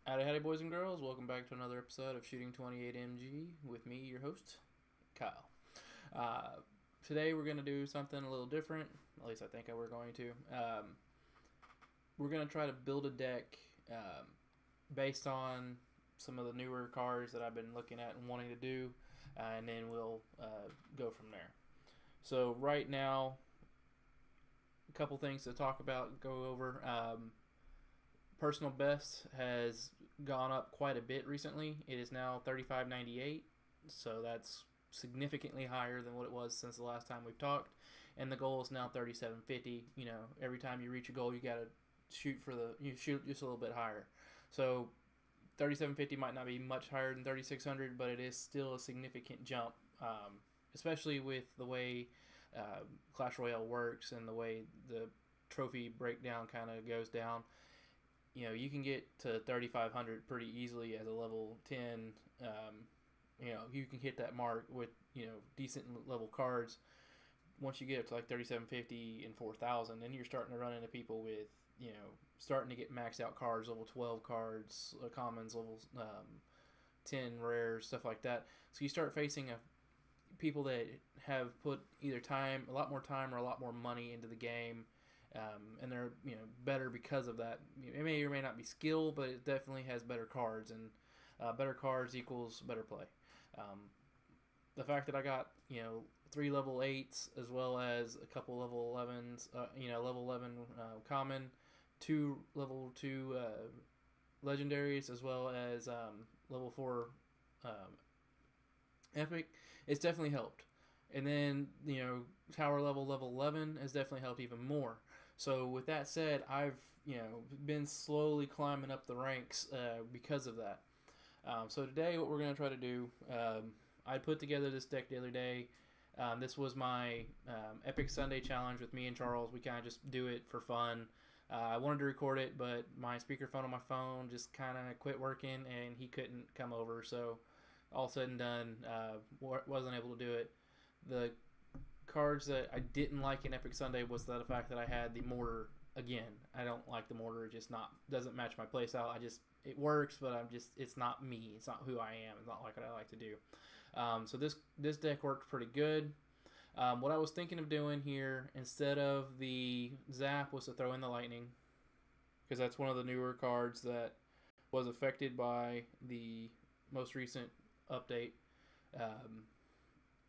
Howdy, boys and girls. Welcome back to another episode of Shooting28mg with me, your host, Kyle. Today we're going to do something a little different. At least I think we're going to. We're going to try to build a deck based on some of the newer cards that I've been looking at and wanting to do, and then we'll go from there. So right now, a couple things to talk about, go over. Personal best has gone up quite a bit recently. It is now 35.98, so that's significantly higher than what it was since the last time we've talked. And the goal is now 37.50. You know, every time you reach a goal, you gotta shoot just a little bit higher. So 37.50 might not be much higher than 3600, but it is still a significant jump, especially with the way Clash Royale works and the way the trophy breakdown kind of goes down. You know, you can get to 3,500 pretty easily as a level 10. You can hit that mark with, decent level cards. Once you get up to like 3,750 and 4,000, then you're starting to run into people with, starting to get maxed out cards, level 12 cards, commons, level 10 rares, stuff like that. So you start facing people that have put either a lot more time or a lot more money into the game. And they're better because of that. It may or may not be skill, but it definitely has better cards, and better cards equals better play. The fact that I got 3 level 8s as well as a couple level 11s, level 11 common, 2 level 2 legendaries, as well as level 4 epic, it's definitely helped. And then, tower level 11 has definitely helped even more. So with that said, I've, been slowly climbing up the ranks because of that. So today what we're going to try to do, I put together this deck the other day. This was my Epic Sunday challenge with me and Charles. We kind of just do it for fun. I wanted to record it, but my speakerphone on my phone just kind of quit working, and he couldn't come over. So all said and done, wasn't able to do it. The cards that I didn't like in Epic Sunday was the fact that I had the mortar again. I don't like the mortar. It just doesn't match my playstyle. It works, but it's not me. It's not who I am. It's not like what I like to do. So this deck worked pretty good. What I was thinking of doing here, instead of the zap, was to throw in the lightning, because that's one of the newer cards that was affected by the most recent update.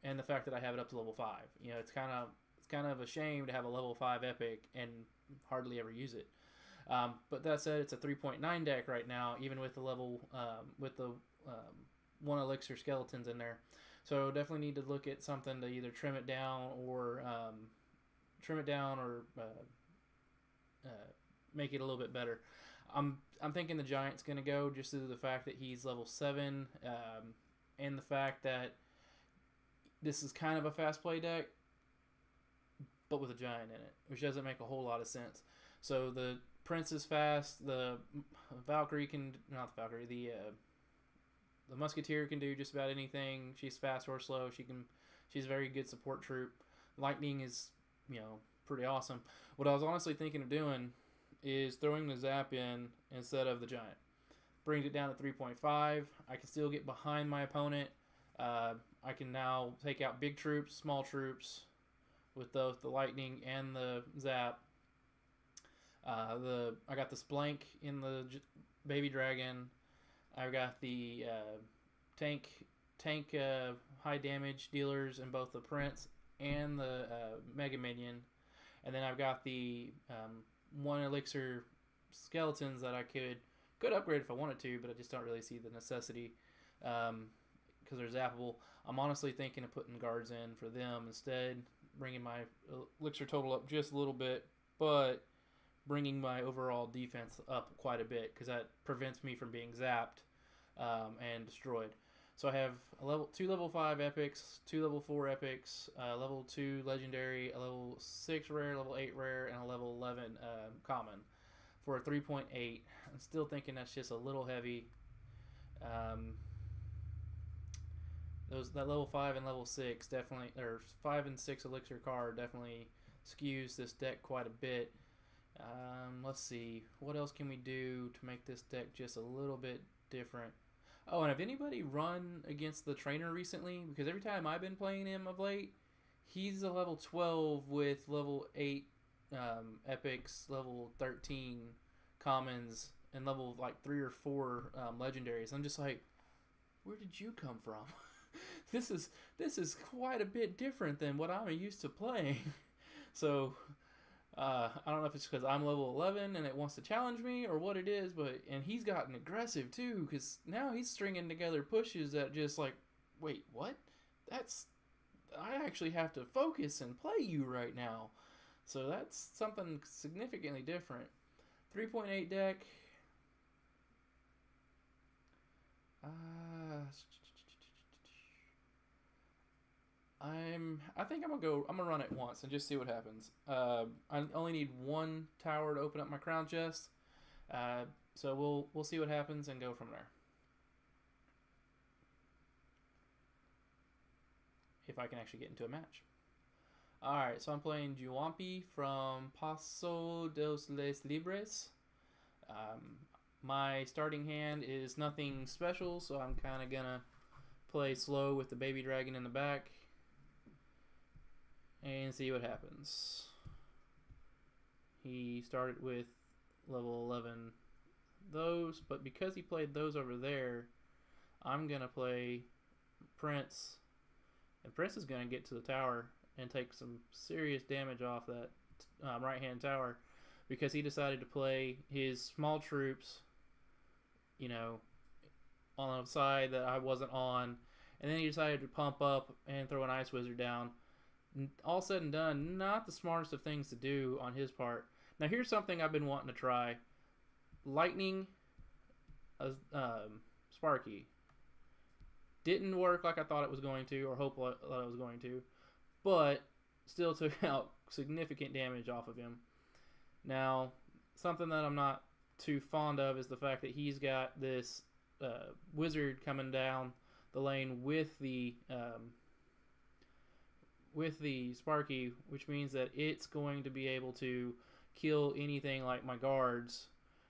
And the fact that I have it up to level 5. It's kind of a shame to have a level 5 epic and hardly ever use it. But that said, it's a 3.9 deck right now, even with the level with the 1 elixir skeletons in there. So definitely need to look at something to either trim it down or make it a little bit better. I'm thinking the giant's going to go, just due to the fact that he's level 7, and the fact that this is kind of a fast play deck, but with a giant in it, which doesn't make a whole lot of sense. So the Prince is fast. The Valkyrie the Musketeer can do just about anything. She's fast or slow. She's a very good support troop. Lightning is pretty awesome. What I was honestly thinking of doing is throwing the zap in instead of the giant. Brings it down to 3.5. I can still get behind my opponent. I can now take out big troops, small troops, with both the lightning and the zap. I got the splank in the baby dragon. I've got the tank high damage dealers in both the prince and the mega minion, and then I've got the 1 elixir skeletons that I could upgrade if I wanted to, but I just don't really see the necessity. Because they're zappable. I'm honestly thinking of putting guards in for them instead, bringing my elixir total up just a little bit, but bringing my overall defense up quite a bit, because that prevents me from being zapped and destroyed. So I have 2 level 5 epics, 2 level 4 epics, level 2 legendary, a level 6 rare, level 8 rare, and a level 11 common for a 3.8. I'm still thinking that's just a little heavy. That level 5 and level 6 definitely, or 5 and 6 elixir card definitely skews this deck quite a bit. Let's see. What else can we do to make this deck just a little bit different? Oh, and have anybody run against the trainer recently? Because every time I've been playing him of late, he's a level 12 with level 8 epics, level 13 commons, and level like 3 or 4 legendaries. I'm just like, where did you come from? this is quite a bit different than what I'm used to playing. So I don't know if it's because I'm level 11 and it wants to challenge me or what it is, and he's gotten aggressive too, because now he's stringing together pushes that just like, wait, what? I actually have to focus and play you right now. So that's something significantly different. 3.8 deck. I think I'm gonna run it once and just see what happens. I only need one tower to open up my crown chest. So we'll see what happens and go from there. If I can actually get into a match. Alright, so I'm playing Juampi from Paso de los Libres. My starting hand is nothing special, so I'm kind of gonna play slow with the baby dragon in the back and see what happens. He started with level 11 those, but because he played those over there, I'm gonna play Prince, and Prince is gonna get to the tower and take some serious damage off that right hand tower, because he decided to play his small troops, you know, on the side that I wasn't on, and then he decided to pump up and throw an Ice Wizard down. All said and done, not the smartest of things to do on his part. Now here's something I've been wanting to try. Lightning Sparky. Didn't work like I thought it was going to, or hope that it was going to, but still took out significant damage off of him. Now, something that I'm not too fond of is the fact that he's got this wizard coming down the lane with the Sparky, which means that it's going to be able to kill anything like my guards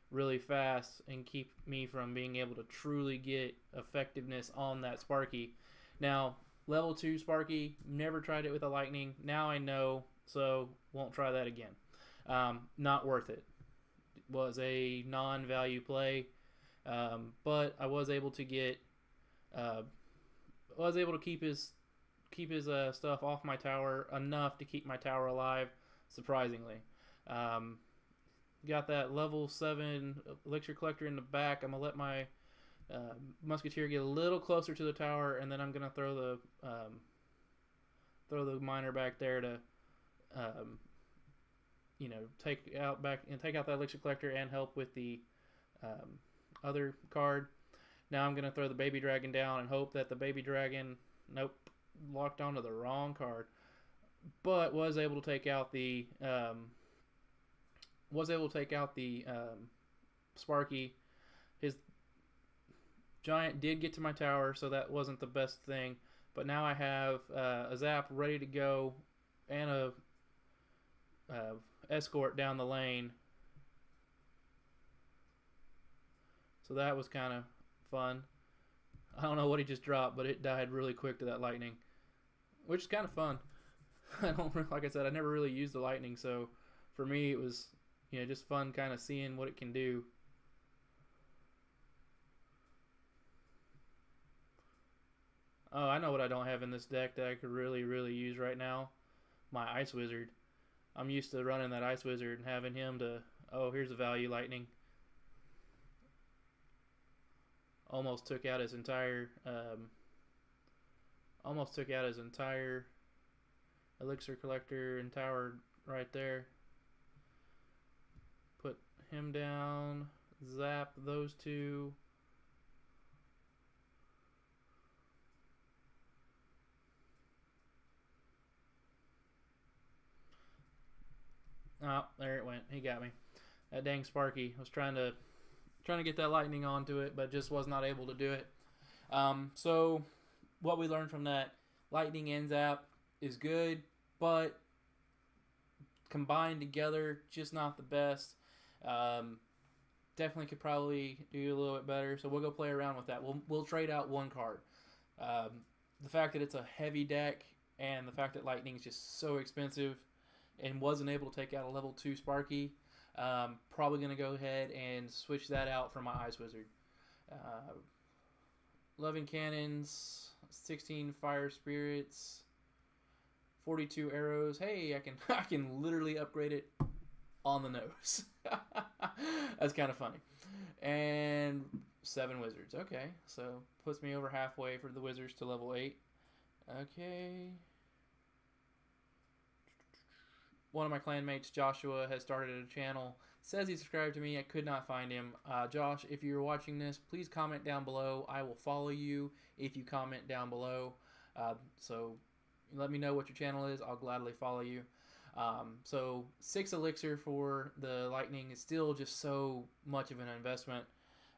really fast and keep me from being able to truly get effectiveness on that Sparky. Now, level 2 Sparky, never tried it with a lightning. Now I know, so won't try that again. Not worth it. Was a non-value play, but I was able to get, keep his stuff off my tower enough to keep my tower alive, surprisingly. Got that level 7 elixir collector in the back. I'm gonna let my musketeer get a little closer to the tower, and then I'm gonna throw the miner back there to take out that elixir collector and help with the other card. Now I'm gonna throw the baby dragon down and hope that the baby dragon, nope, locked onto the wrong card, but was able to take out the Sparky. His giant did get to my tower, so that wasn't the best thing, but now I have a zap ready to go and a escort down the lane, so that was kind of fun. I don't know what he just dropped, but it died really quick to that lightning, which is kind of fun. Like I said, I never really used the lightning, so for me it was just fun kind of seeing what it can do. Oh, I know what I don't have in this deck that I could really use right now. My Ice Wizard. I'm used to running that Ice Wizard and having him to, oh, here's a value lightning. Almost took out his entire elixir collector and tower right there. Put him down, zap those two. Oh, there it went. He got me. That dang Sparky. I was trying to get that lightning onto it, but just was not able to do it. So what we learned from that, lightning and zap is good, but combined together, just not the best. Definitely could probably do a little bit better. So we'll go play around with that. We'll trade out one card. The fact that it's a heavy deck and the fact that Lightning is just so expensive and wasn't able to take out a level 2 Sparky, probably going to go ahead and switch that out for my Ice Wizard. 11 cannons, 16 fire spirits, 42 arrows. Hey, I can literally upgrade it on the nose. That's kind of funny. And 7 wizards. Okay, so puts me over halfway for the wizards to level 8. Okay. One of my clanmates, Joshua, has started a channel. Says he subscribed to me. I could not find him. Josh, if you're watching this, please comment down below. I will follow you if you comment down below. So let me know what your channel is. I'll gladly follow you. So 6 elixir for the Lightning is still just so much of an investment.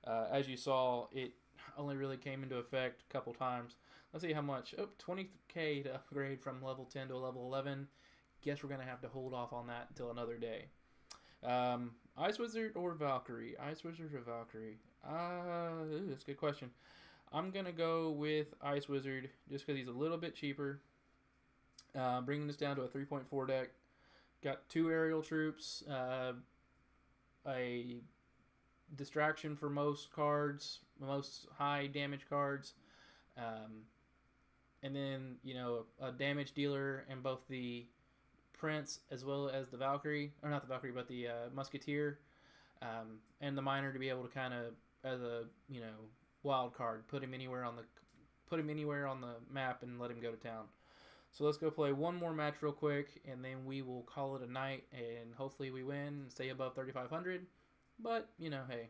As you saw, it only really came into effect a couple times. Let's see how much. Oh, 20k to upgrade from level 10 to level 11. Guess we're going to have to hold off on that until another day. Ice Wizard or Valkyrie? Ice Wizard or Valkyrie? That's a good question. I'm going to go with Ice Wizard just because he's a little bit cheaper. Bringing this down to a 3.4 deck. Got 2 aerial troops, a distraction for most cards, most high damage cards, and then, you know, a damage dealer in both the Prince as well as the Valkyrie, or not the Valkyrie, but the Musketeer, and the Miner to be able to kind of, as a, you know, wild card, put him anywhere on the map and let him go to town. So let's go play one more match real quick, and then we will call it a night, and hopefully we win and stay above 3,500. But, you know, hey,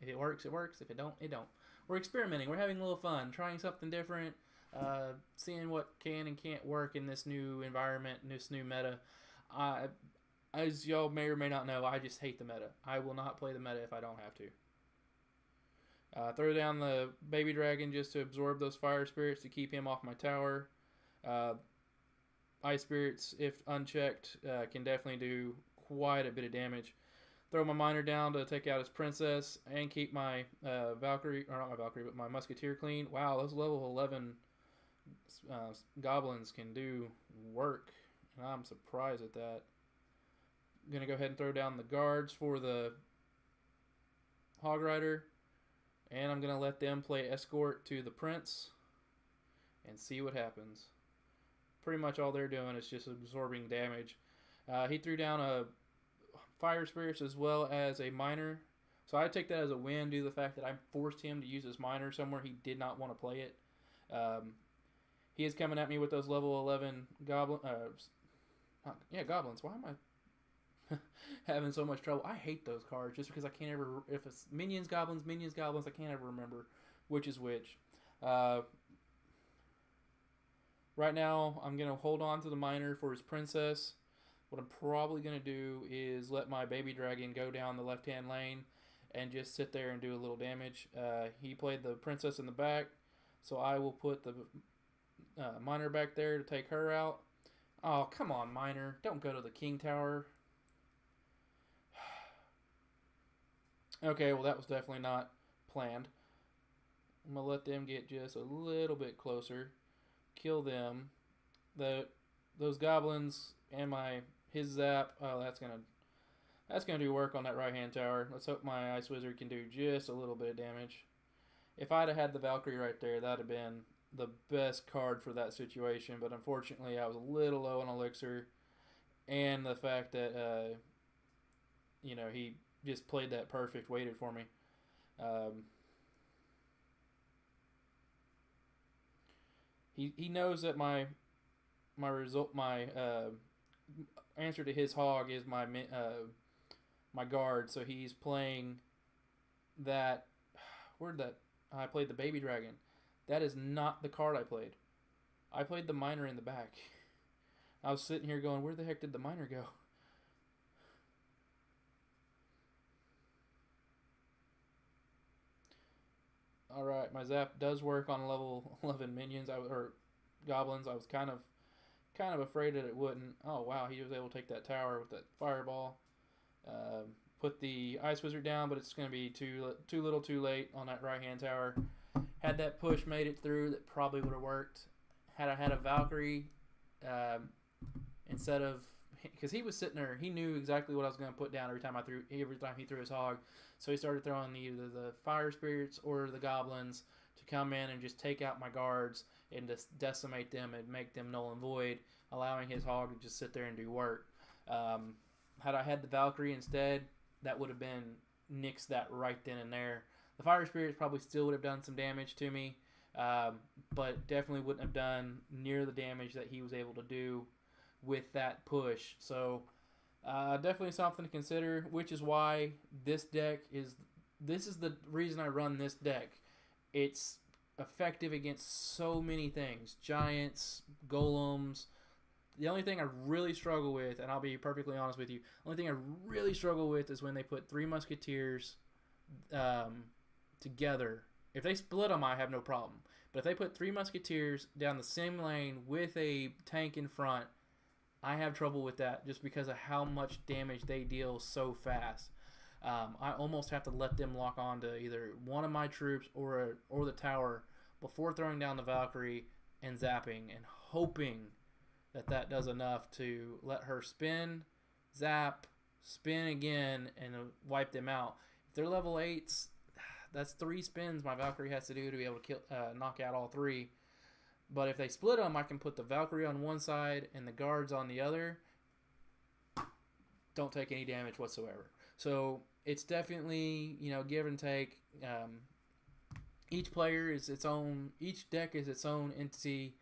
if it works, it works. If it don't, it don't. We're experimenting. We're having a little fun, trying something different, seeing what can and can't work in this new environment, this new meta. As y'all may or may not know, I just hate the meta. I will not play the meta if I don't have to. Throw down the Baby Dragon just to absorb those Fire Spirits to keep him off my tower. Ice Spirits, if unchecked, can definitely do quite a bit of damage. Throw my Miner down to take out his Princess and keep my Valkyrie, or not my Valkyrie, but my Musketeer clean. Wow, those level 11 goblins can do work, and I'm surprised at that. I'm going to go ahead and throw down the guards for the Hog Rider, and I'm going to let them play escort to the Prince and see what happens. Pretty much all they're doing is just absorbing damage. He threw down a Fire Spirits as well as a Miner. So I take that as a win due to the fact that I forced him to use his Miner somewhere he did not want to play it. He is coming at me with those level 11 goblins. Why am I having so much trouble? I hate those cards just because I can't ever, if it's minions, goblins, I can't ever remember which is which. Right now, I'm going to hold on to the Miner for his Princess. What I'm probably going to do is let my Baby Dragon go down the left-hand lane and just sit there and do a little damage. He played the Princess in the back, so I will put the Miner back there to take her out. Oh, come on, Miner. Don't go to the King Tower. Okay, well, that was definitely not planned. I'm going to let them get just a little bit closer. Kill them. Those goblins and his zap. Oh, that's gonna do work on that right hand tower. Let's hope my Ice Wizard can do just a little bit of damage. If I'd have had the Valkyrie right there, that'd have been the best card for that situation. But unfortunately, I was a little low on elixir, and the fact that you know, he just played that perfect, waited for me. He knows that my answer to his hog is my guard, so he's playing that. I played the Baby Dragon. That is not the card I played. I played the Miner in the back. I was sitting here going, where the heck did the Miner go? Alright, my zap does work on level 11 minions, or goblins. I was kind kind of afraid that it wouldn't. Oh, wow, he was able to take that tower with that fireball. Put the Ice Wizard down, but it's going to be too little too late on that right-hand tower. Had that push made it through, that probably would have worked. Had I had a Valkyrie, instead of... Because he was sitting there, he knew exactly what I was going to put down every time he threw his hog. So he started throwing either the fire spirits or the goblins to come in and just take out my guards and just decimate them and make them null and void, allowing his hog to just sit there and do work. Had I had the Valkyrie instead, that would have been nixed that right then and there. The fire spirits probably still would have done some damage to me, but definitely wouldn't have done near the damage that he was able to do with that push. So definitely something to consider, which is why this is the reason I run this deck. It's effective against so many things. Giants, golems. The only thing I really struggle with, and I'll be perfectly honest with you, the only thing I really struggle with is when they put 3 musketeers together. If they split them, I have no problem. But if they put 3 musketeers down the same lane with a tank in front, I have trouble with that just because of how much damage they deal so fast. I almost have to let them lock on to either one of my troops or the tower before throwing down the Valkyrie and zapping and hoping that does enough to let her spin, zap, spin again, and wipe them out. If they're level 8s, that's 3 spins my Valkyrie has to do to be able to knock out all 3. But if they split them, I can put the Valkyrie on one side and the guards on the other. Don't take any damage whatsoever. So it's definitely, give and take. Each player is its own. Each deck is its own entity.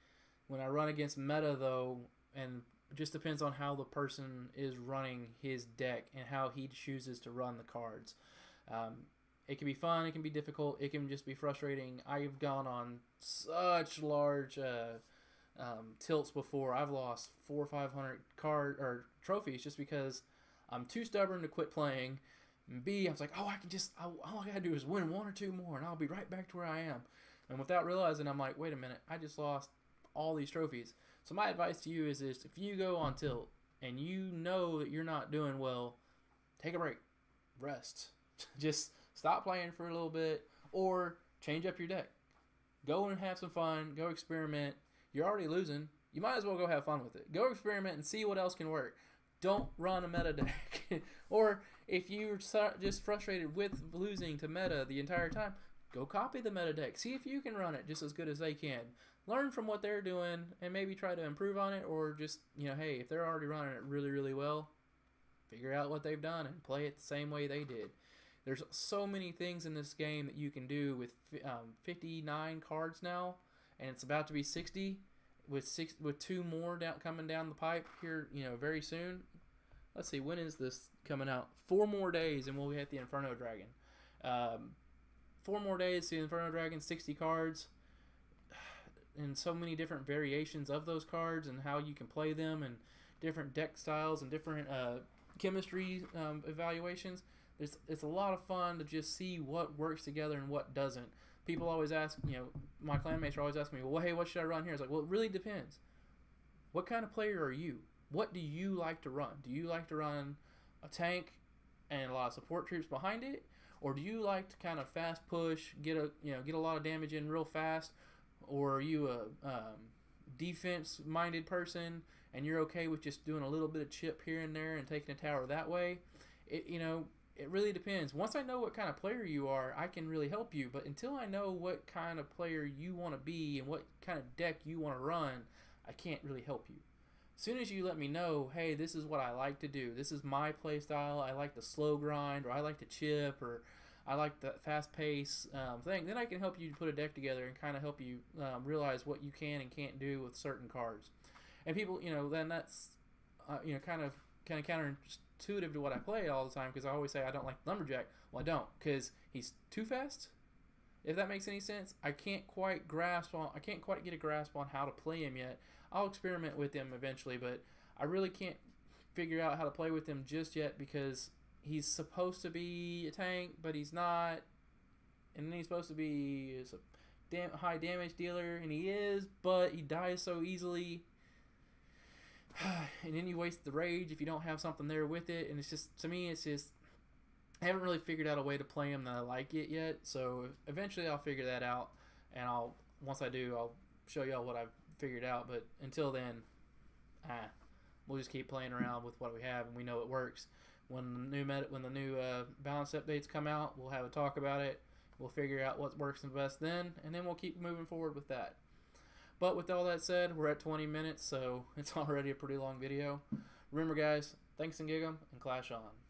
When I run against meta, though, and it just depends on how the person is running his deck and how he chooses to run the cards. It can be fun. It can be difficult. It can just be frustrating. I've gone on such large tilts before. I've lost 400 or 500 trophies just because I'm too stubborn to quit playing. And B, I was like, all I gotta do is win 1 or 2 more, and I'll be right back to where I am. And without realizing, I'm like, wait a minute, I just lost all these trophies. So my advice to you is this: if you go on tilt and you know that you're not doing well, take a break, rest, just stop playing for a little bit, or change up your deck. Go and have some fun. Go experiment. You're already losing. You might as well go have fun with it. Go experiment and see what else can work. Don't run a meta deck. Or if you're just frustrated with losing to meta the entire time, go copy the meta deck. See if you can run it just as good as they can. Learn from what they're doing and maybe try to improve on it, or just, hey, if they're already running it really, really well, figure out what they've done and play it the same way they did. There's so many things in this game that you can do with 59 cards now, and it's about to be 60 with 2 more coming down the pipe here, very soon. Let's see, when is this coming out? 4 more days, and we'll be at the Inferno Dragon. 4 more days to the Inferno Dragon, 60 cards, and so many different variations of those cards and how you can play them, and different deck styles and different chemistry evaluations. It's a lot of fun to just see what works together and what doesn't. People always ask, my clanmates are always asking me, well, hey, what should I run here? It's like, well, it really depends. What kind of player are you? What do you like to run? Do you like to run a tank and a lot of support troops behind it? Or do you like to kind of fast push, get a lot of damage in real fast? Or are you a defense-minded person and you're okay with just doing a little bit of chip here and there and taking a tower that way? It really depends. Once I know what kind of player you are, I can really help you. But until I know what kind of player you want to be and what kind of deck you want to run, I can't really help you. As soon as you let me know, hey, this is what I like to do, this is my play style, I like the slow grind, or I like to chip, or I like the fast pace thing, then I can help you put a deck together and kind of help you realize what you can and can't do with certain cards. And people, then that's kind of counterintuitive to what I play all the time, because I always say I don't like Lumberjack. Well, I don't, because he's too fast. If that makes any sense, I can't quite get a grasp on how to play him yet. I'll experiment with him eventually, but I really can't figure out how to play with him just yet, because he's supposed to be a tank, but he's not. And then he's supposed to be a high damage dealer, and he is, but he dies so easily. and then you waste the rage if you don't have something there with it. And it's just, to me, it's just, I haven't really figured out a way to play them that I like it yet. So eventually I'll figure that out, and once I do, I'll show y'all what I've figured out. But until then, we'll just keep playing around with what we have, and we know it works. When the new balance updates come out, we'll have a talk about it. We'll figure out what works the best then, and then we'll keep moving forward with that. But with all that said, we're at 20 minutes, so it's already a pretty long video. Remember, guys, thanks and gig 'em, and clash on.